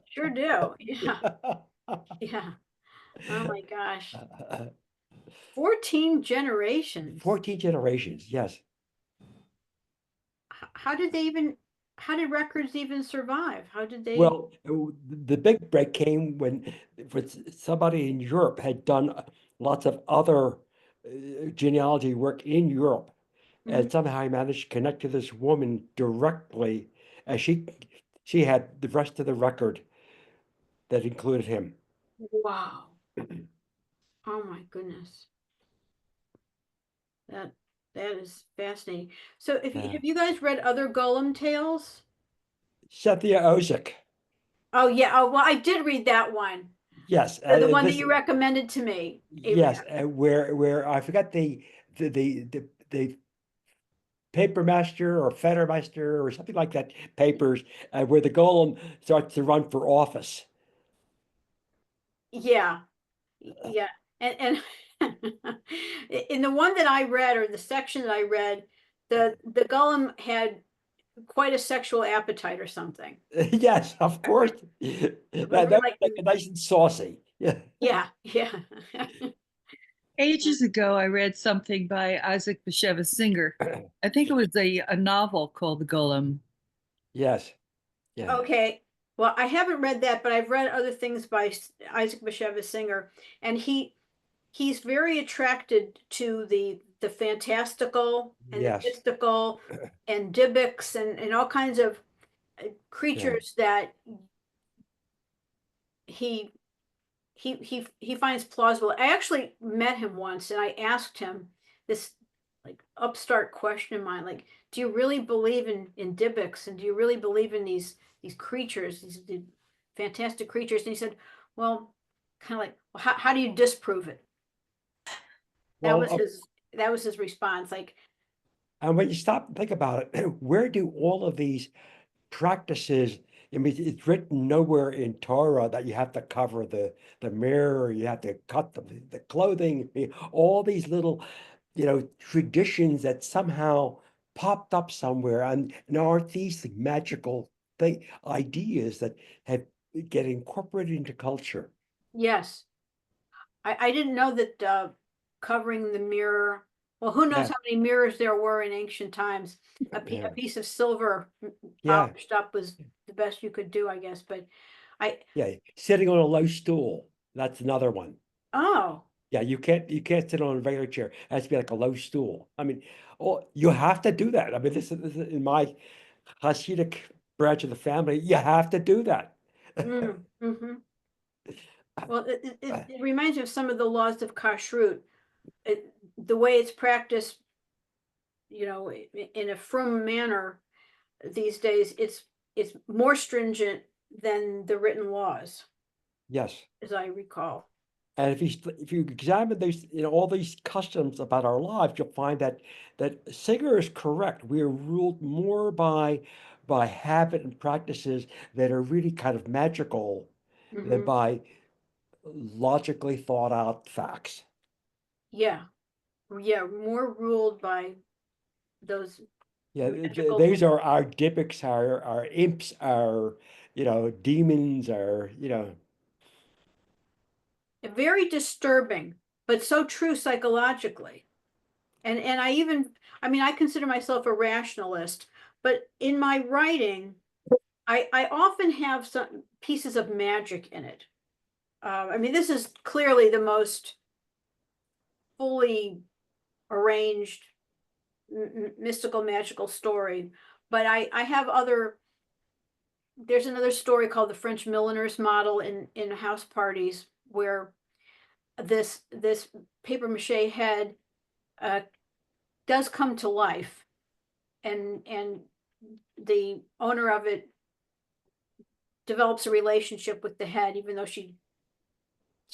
Sure do. Yeah. Yeah. Oh my gosh. 14 generations. 14 generations, yes. How did how did records even survive? How did they? Well, the big break came when somebody in Europe had done lots of other genealogy work in Europe, Mhm. and somehow he managed to connect to this woman directly, and she had the rest of the record that included him. Wow. Oh my goodness. That that is fascinating. So if Yeah. have you guys read other Golem tales? Cynthia Ozick. Oh yeah. Oh well, I did read that one. Yes, The one that this you recommended to me, yes, Abraham. where I forgot the Papermaster or Fettermaster or something like that papers where the golem starts to run for office. Yeah, yeah, and in the one that I read, or the section that I read, the golem had quite a sexual appetite or something. Yes, of course. It That was was like nice and saucy. Yeah. yeah. Ages ago, I read something by Isaac Bashevis Singer. I think it was a novel called The Golem. Yes. Yeah. Okay, well, I haven't read that, but I've read other things by Isaac Bashevis Singer, and he's very attracted to the fantastical and the Yes. mystical and Dybbuk's and all kinds of creatures that he he finds plausible. I actually met him once, and I asked him this like upstart question of mine, like, do you really believe in Dybbuk's, and do you really believe in these creatures, these fantastic creatures? And he said, well, kind of like, well, how do you disprove it? That was Well, his response. Like, and when you stop and think about it, where do all of these practices? I mean, it's written nowhere in Torah that you have to cover the mirror, you have to cut the clothing. I mean, all these little, traditions that somehow popped up somewhere, and aren't these the magical ideas that have get incorporated into culture? yes, I didn't know that covering the mirror. Well, who knows Yeah, how many mirrors there were in ancient times? A yeah, piece of silver yeah, polished up was the best you could do, I guess. But I yeah. Sitting on a low stool, that's another one. oh Yeah, you can't sit on a regular chair. It has to be like a low stool. I mean, oh, you have to do that. I mean, this is in my Hasidic branch of the family. You have to do that. mm-hmm. Well, it reminds me of some of the laws of kashrut. The way it's practiced, in a frum manner these days, it's more stringent than the written laws, Yes. as I recall. And if you examine these, all these customs about our lives, you'll find that Singer is correct. We are ruled more by habit and practices that are really kind of magical than Hmm. by logically thought out facts. Yeah, yeah, more ruled by those Yeah, magical, these are our Dybbuk's, our imps, our demons, our very disturbing, but so true psychologically. And I mean, I consider myself a rationalist, but in my writing, I often have some pieces of magic in it. I mean, this is clearly the most fully arranged mystical magical story, but I have other. There's another story called the French Milliner's Model in House Parties, where this paper mache head uh, does come to life, and the owner of it develops a relationship with the head, even though she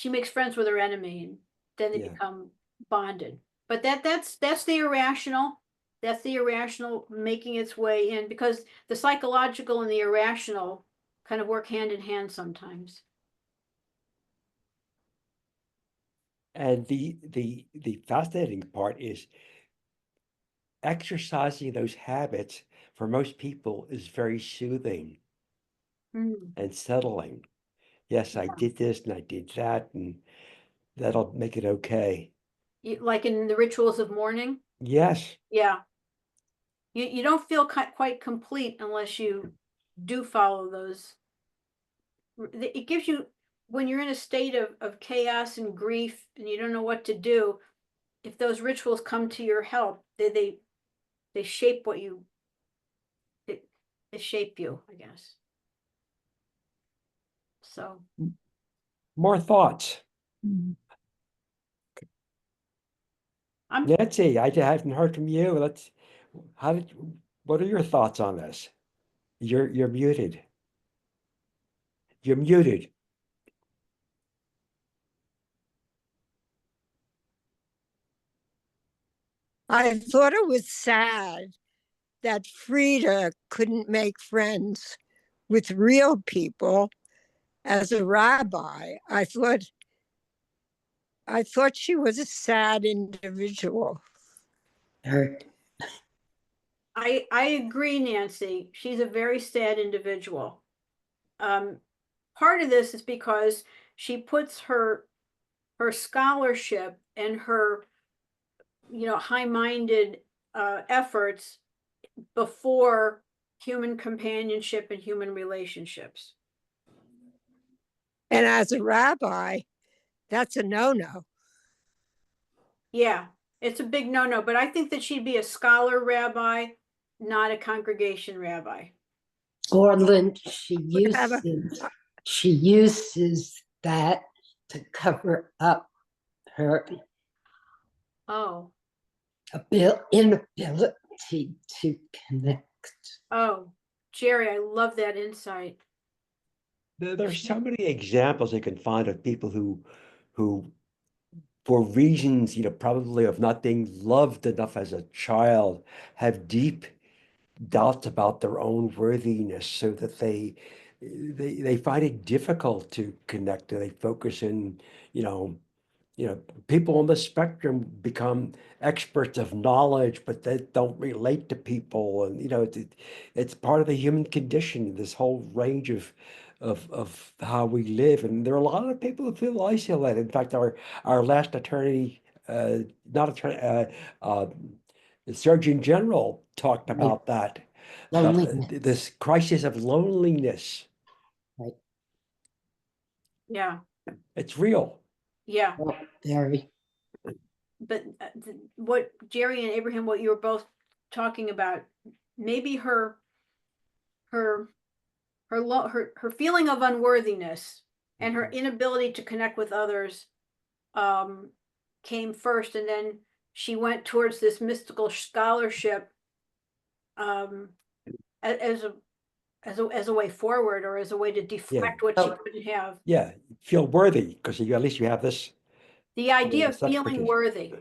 makes friends with her enemy, and then they yeah. become bonded. But that's the irrational. That's the irrational making its way in, because the psychological and the irrational kind of work hand in hand sometimes. And the fascinating part is exercising those habits for most people is very soothing Mm, and settling. Yes, I did this and I did that, and that'll make it okay. like in the rituals of mourning. Yes, Yeah, you don't feel quite complete unless you do follow those. It gives you, when you're in a state of chaos and grief and you don't know what to do, if those rituals come to your help, they shape what you they, they shape you, I guess. So more thoughts. Mhm. I'm Nancy, I haven't heard from you. What are your thoughts on this? You're muted. You're muted. I thought it was sad that Frieda couldn't make friends with real people as a rabbi. I thought she was a sad individual. I agree, Nancy. She's a very sad individual. Part of this is because she puts her scholarship and her, high-minded efforts before human companionship and human relationships. And as a rabbi, that's a no-no. Yeah, it's a big no-no, but I think that she'd be a scholar rabbi, not a congregation rabbi. Or Lynn, have she uses that to cover up her inability to connect. Oh, Jerry, I love that insight. There's so many examples you can find of people who for reasons, probably of not being loved enough as a child, have deep doubts about their own worthiness, so that they find it difficult to connect. They focus in, people on the spectrum become experts of knowledge, but they don't relate to people. And, it's part of the human condition, this whole range of how we live. And there are a lot of people who feel isolated. In fact, our last attorney, not attorney, the Surgeon General talked Right. about that, Loneliness. this crisis of loneliness. Yeah, It's real. yeah. Well, very. But what Jerry and Abraham, what you were both talking about, maybe her feeling of unworthiness and her inability to connect with others came first, and then she went towards this mystical scholarship as a way forward, or as a way to deflect what she couldn't have. Yeah, feel worthy because at least you have this. The idea of Yes, feeling expertise. worthy.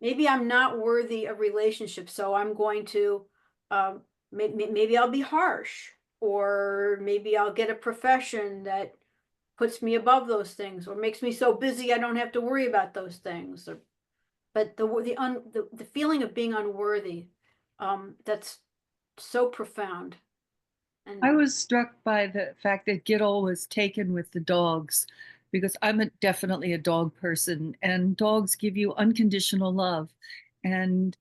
Maybe I'm not worthy of relationship, so I'm going to, maybe I'll be harsh, or maybe I'll get a profession that puts me above those things, or makes me so busy I don't have to worry about those things. But the feeling of being unworthy, that's so profound. And I was struck by the fact that Giddle was taken with the dogs, because I'm definitely a dog person, and dogs give you unconditional love. And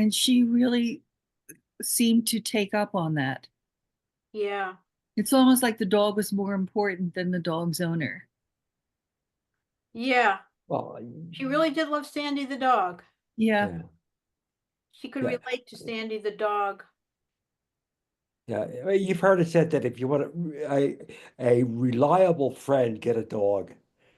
she really seemed to take up on that. yeah, It's almost like the dog was more important than the dog's owner. yeah, Well, she really did love Sandy the dog. Yeah. yeah. She could Yeah. relate to Sandy the dog. Yeah, well, you've heard it said that if you want a reliable friend, get a dog.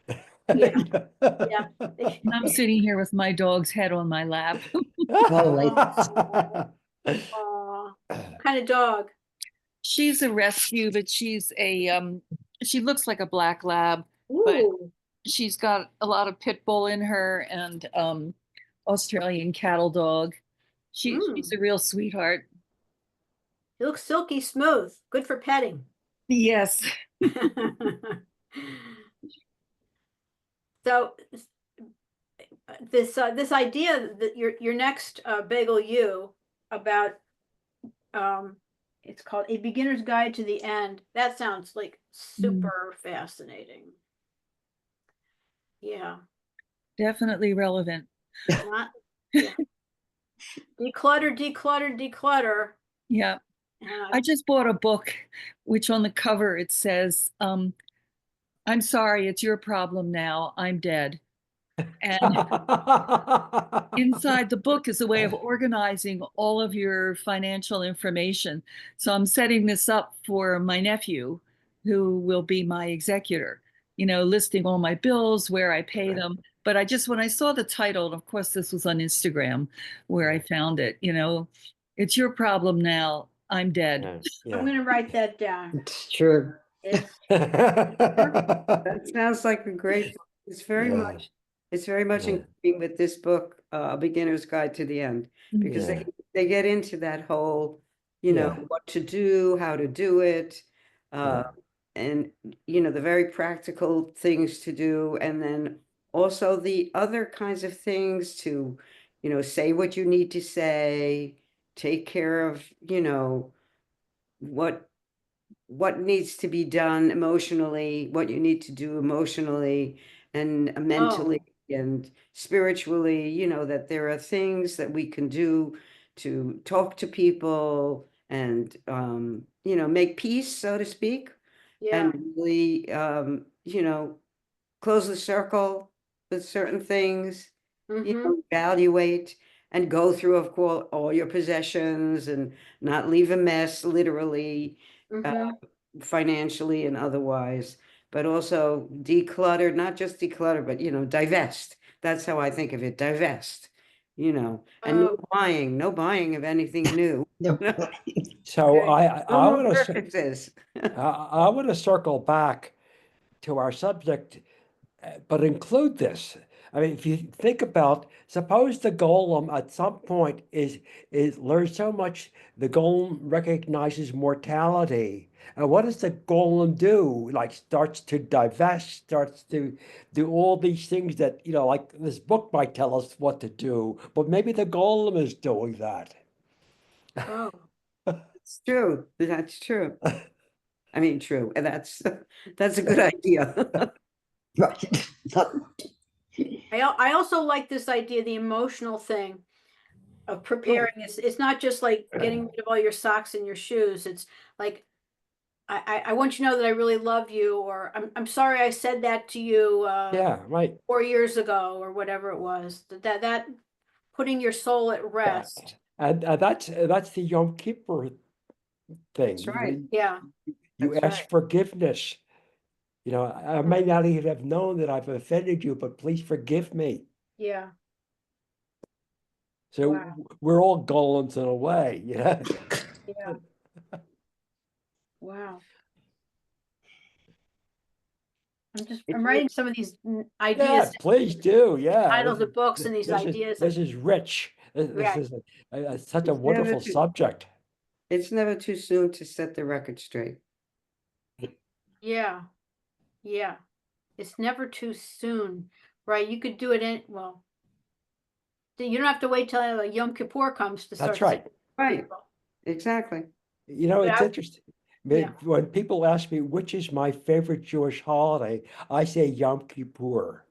Yeah, yeah. And I'm sitting here with my dog's head on my lap. Aw, what kind of dog? She's a rescue, but she's she looks like a black lab, but Ooh, she's got a lot of pit bull in her, and Australian cattle dog. She's a real sweetheart. it looks silky smooth. Good for petting. Yes. So this idea that your next Bagel U about it's called A Beginner's Guide to the End. That sounds like super fascinating. Yeah. Definitely relevant. Not, yeah. Declutter, declutter, declutter. Yeah. I just bought a book, which on the cover it says, I'm sorry, it's your problem now. I'm dead. And inside the book is a way of organizing all of your financial information. So I'm setting this up for my nephew, who will be my executor, listing all my bills, where I pay them. But when I saw the title, and of course this was on Instagram where I found it, it's your problem now. I'm dead. I'm going to write that down. It's true. That sounds like a great book. It's very Yeah. much in Yeah. keeping with this book. A Beginner's Guide to the End, because Yeah. they get into that whole, you know, Yeah. what to do, how to do it, Yeah. and, you know, the very practical things to do, and then also the other kinds of things to, you know, say what you need to say, take care of, you know, what needs to be done emotionally, what you need to do emotionally and mentally and spiritually, you know, that there are things that we can do to talk to people and, you know, make peace, so to speak, Yeah. and really, you know, close the circle with certain things, you Mm-hmm. know, evaluate and go through, of course, all your possessions and not leave a mess, literally, Mm-hmm. financially and otherwise, but also declutter, not just declutter, but, you know, divest. That's how I think of it, divest, you know, and Oh, no buying of anything new. No. So Okay. No I more want to purchases. I want to circle back to our subject, but include this. I mean, if you think about, suppose the golem at some point is learns so much, the golem recognizes mortality. And what does the golem do? Like starts to divest, starts to do all these things that, you know, like this book might tell us what to do, but maybe the golem is doing that. Oh. It's true. That's true. I mean, true. And that's a good idea. Right. I also like this idea, the emotional thing of preparing. It's not just like getting rid of all your socks and your shoes. It's like I want you to know that I really love you, or I'm sorry I said that to you Yeah, right. 4 years ago, or whatever it was. That putting your soul at Yeah. rest. And that's the Yom Kippur thing. That's You know, right. Yeah. you That's ask right. forgiveness. You know, I may not even have known that I've offended you, but please forgive me. Yeah. So Wow. we're all golems in a way, you know. Yeah. Wow. I'm writing some of these ideas, Yeah, please do. Yeah, titles of books and these this is ideas. this is rich. This Yeah. is such a It's never wonderful too, subject. it's never too soon to set the record straight. Yeah. Yeah. It's never too soon, right? You could do it well, you don't have to wait till Yom Kippur comes to That's start right. saying Right. people. Exactly. You know, But it's interesting. yeah. When people ask me which is my favorite Jewish holiday, I say Yom Kippur.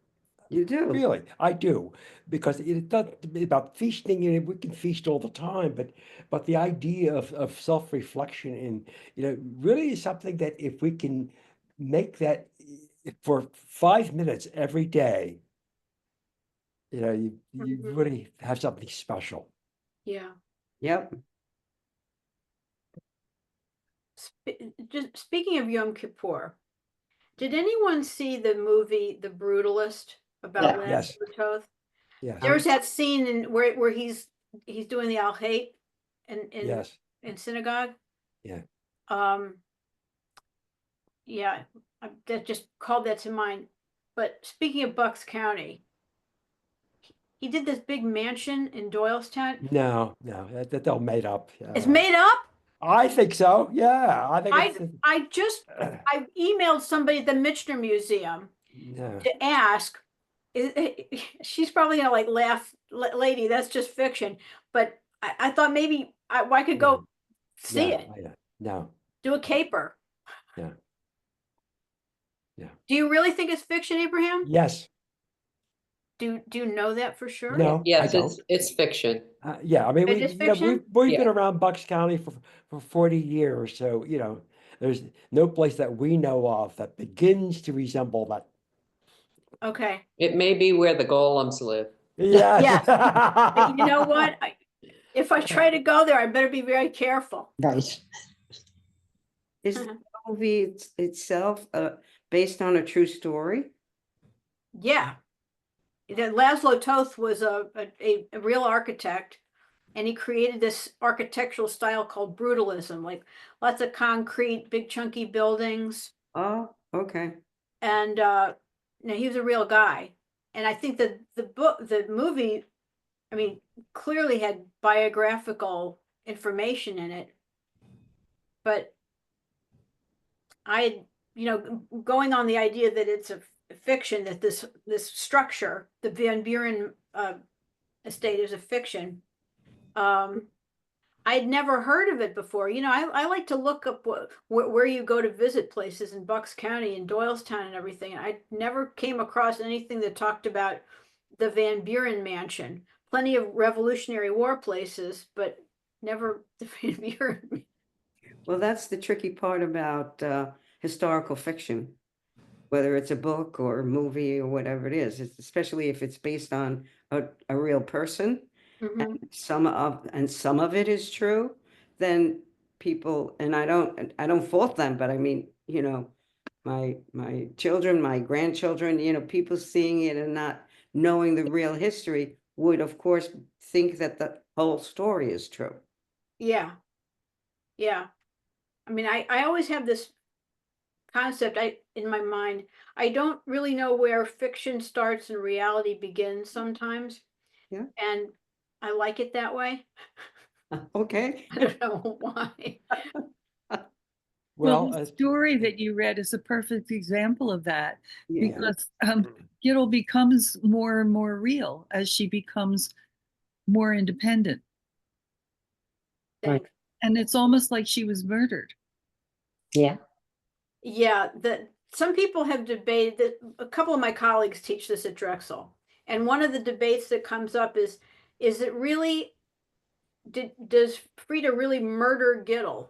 You do. Really, I do, because it's not about feasting, and we can feast all the time, but the idea of self-reflection and, you know, really is something that if we can make that for 5 minutes every day, you know, you Mhm. really have something special. Yeah. Yep. Just speaking of Yom Kippur, did anyone see the movie The Brutalist about Yeah. Lance Yes, Toth? yes, There's that scene in where he's doing the Al Hate yes, in synagogue. yeah. Um, yeah, that just called that to mind. But speaking of Bucks County, he did this big mansion in Doylestown. No, no, that they'll made up. It's made up. I think so. Yeah, I think it's. I emailed somebody at the Michener Museum Yeah, to ask. She's probably gonna like laugh, lady. That's just fiction. But I thought maybe I could go see no, it, no, do a caper. yeah, yeah. Do you really think it's fiction, Abraham? Yes. Do you know that for sure? No, I Yes, don't. it's fiction. Yeah, I mean, It is fiction? we've Yeah. been around Bucks County for 40 years, so you know, there's no place that we know of that begins to resemble that. Okay. It may be where the golems live. Yes. But you know what? If I try to go there, I better be very careful. Right. Is the movie itself based on a true story? Yeah. That Laszlo Toth was a real architect, and he created this architectural style called brutalism, like lots of concrete, big chunky buildings. Oh, okay. And now he was a real guy. And I think that the movie I mean, clearly had biographical information in it, but going on the idea that it's a fiction, that this structure, the Van Buren estate, is a fiction. I'd never heard of it before. I like to look up where you go to visit places in Bucks County and Doylestown and everything. I never came across anything that talked about the Van Buren mansion. Plenty of Revolutionary War places, but never the Van Buren. Well, that's the tricky part about historical fiction, whether it's a book or a movie or whatever it is, especially if it's based on a real person. Mhm. And some of it is true, then people, and I don't fault them, but I mean, my children, my grandchildren, people seeing it and not knowing the real history would, of course, think that the whole story is true. Yeah. Yeah. I mean, I always have this concept in my mind. I don't really know where fiction starts and reality begins sometimes. Yeah. And I like it that way. Okay. I don't know why. Well, the story that you read is a perfect example of that, Yeah. because Gittel becomes more and more real as she becomes more independent. Thanks. And it's almost like she was murdered. Yeah. Yeah, some people have debated that. A couple of my colleagues teach this at Drexel, and one of the debates that comes up is it really, does Frieda really murder Gittel?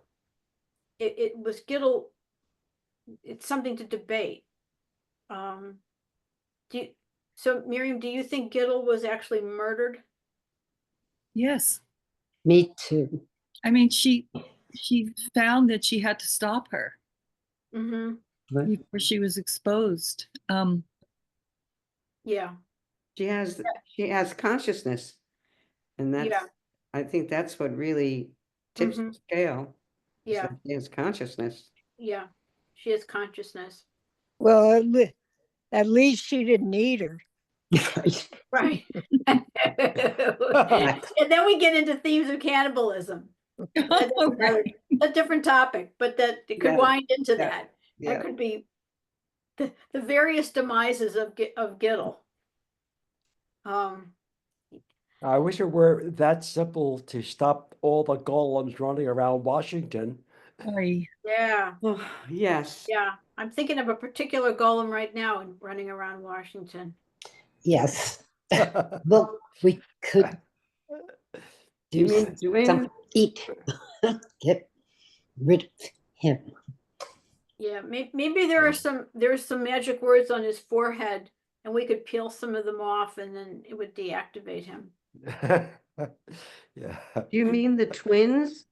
It was Gittel. It's something to debate. So Miriam, do you think Gittel was actually murdered? Yes. Me too. I mean, she found that she had to stop her Mm-hmm. before she was exposed. Yeah. She has consciousness, and that's, Yeah. I think that's what really tips the scale. is Yeah. that she has consciousness. Yeah. She has consciousness. Well, at least she didn't eat her. Right. And then we get into themes of cannibalism. That's a different topic, but that it could wind into that. That could be the various demises of Gittel. I wish it were that simple to stop all the golems running around Washington. Yeah. Oh, yes. Yeah. I'm thinking of a particular golem right now and running around Washington. Yes. Well, we could do something to eat. Get rid of him. Yeah, maybe there's some magic words on his forehead, and we could peel some of them off, and then it would deactivate him. Yeah. Do you mean the twins?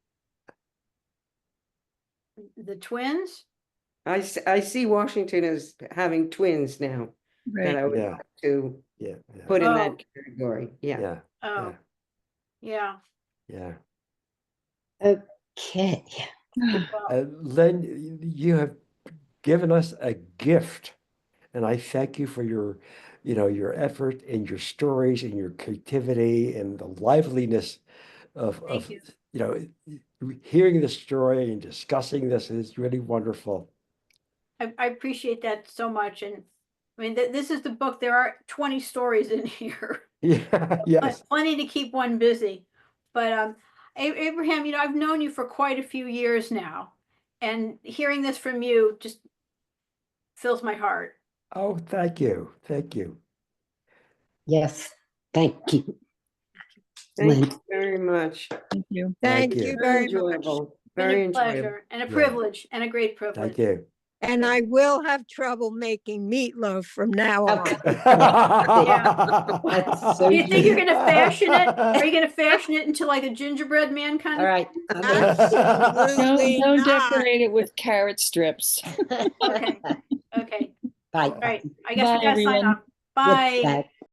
The twins? I see Washington as having twins now that I would Yeah. have to Yeah. put in Oh. that category. Yeah. Yeah. Oh, yeah. Yeah. Okay. Lynn, you have given us a gift, and I thank you for your effort and your stories and your creativity and the liveliness of Thank you. hearing the story and discussing this is really wonderful. I appreciate that so much, and I mean this is the book. There are 20 stories in here. Yeah. Yes. Plenty to keep one busy. But Abraham, I've known you for quite a few years now, and hearing this from you just fills my heart. Oh, thank you. Thank you. Yes. Thank you. Thank Lynn. you very much. Thank you. Thank you. you Very very much. enjoyable. Been Very a enjoyable. pleasure and a Yeah. privilege and a great privilege. Thank you. And I will have trouble making meatloaf from now on. That's so Do you think you're true. going to fashion it? Are you going to fashion it into like a gingerbread man kind All of? right. Absolutely Don't not. decorate it with carrot strips. Okay. Okay. Bye. All right. I guess Bye, we got to sign everyone. off. Bye. Goodbye.